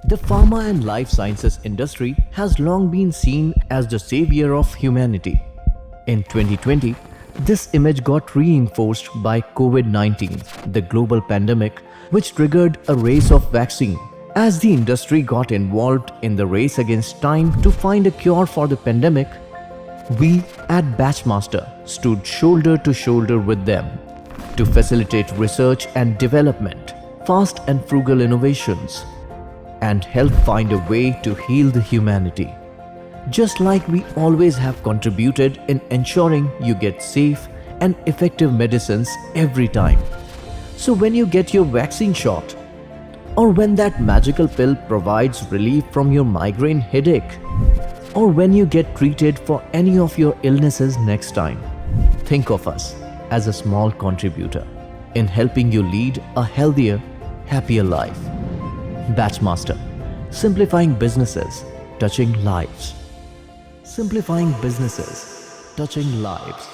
The pharma and life sciences industry has long been seen as the savior of humanity. In 2020, this image got reinforced by COVID-19, the global pandemic, which triggered a race of vaccine. As the industry got involved in the race against time to find a cure for the pandemic, we at BatchMaster stood shoulder to shoulder with them to facilitate research and development, fast and frugal innovations, and help find a way to heal the humanity. Just like we always have contributed in ensuring you get safe and effective medicines every time. So when you get your vaccine shot, or when that magical pill provides relief from your migraine headache, or when you get treated for any of your illnesses next time, think of us as a small contributor in helping you lead a healthier, happier life. BatchMaster, simplifying businesses, touching lives. Simplifying businesses, touching lives.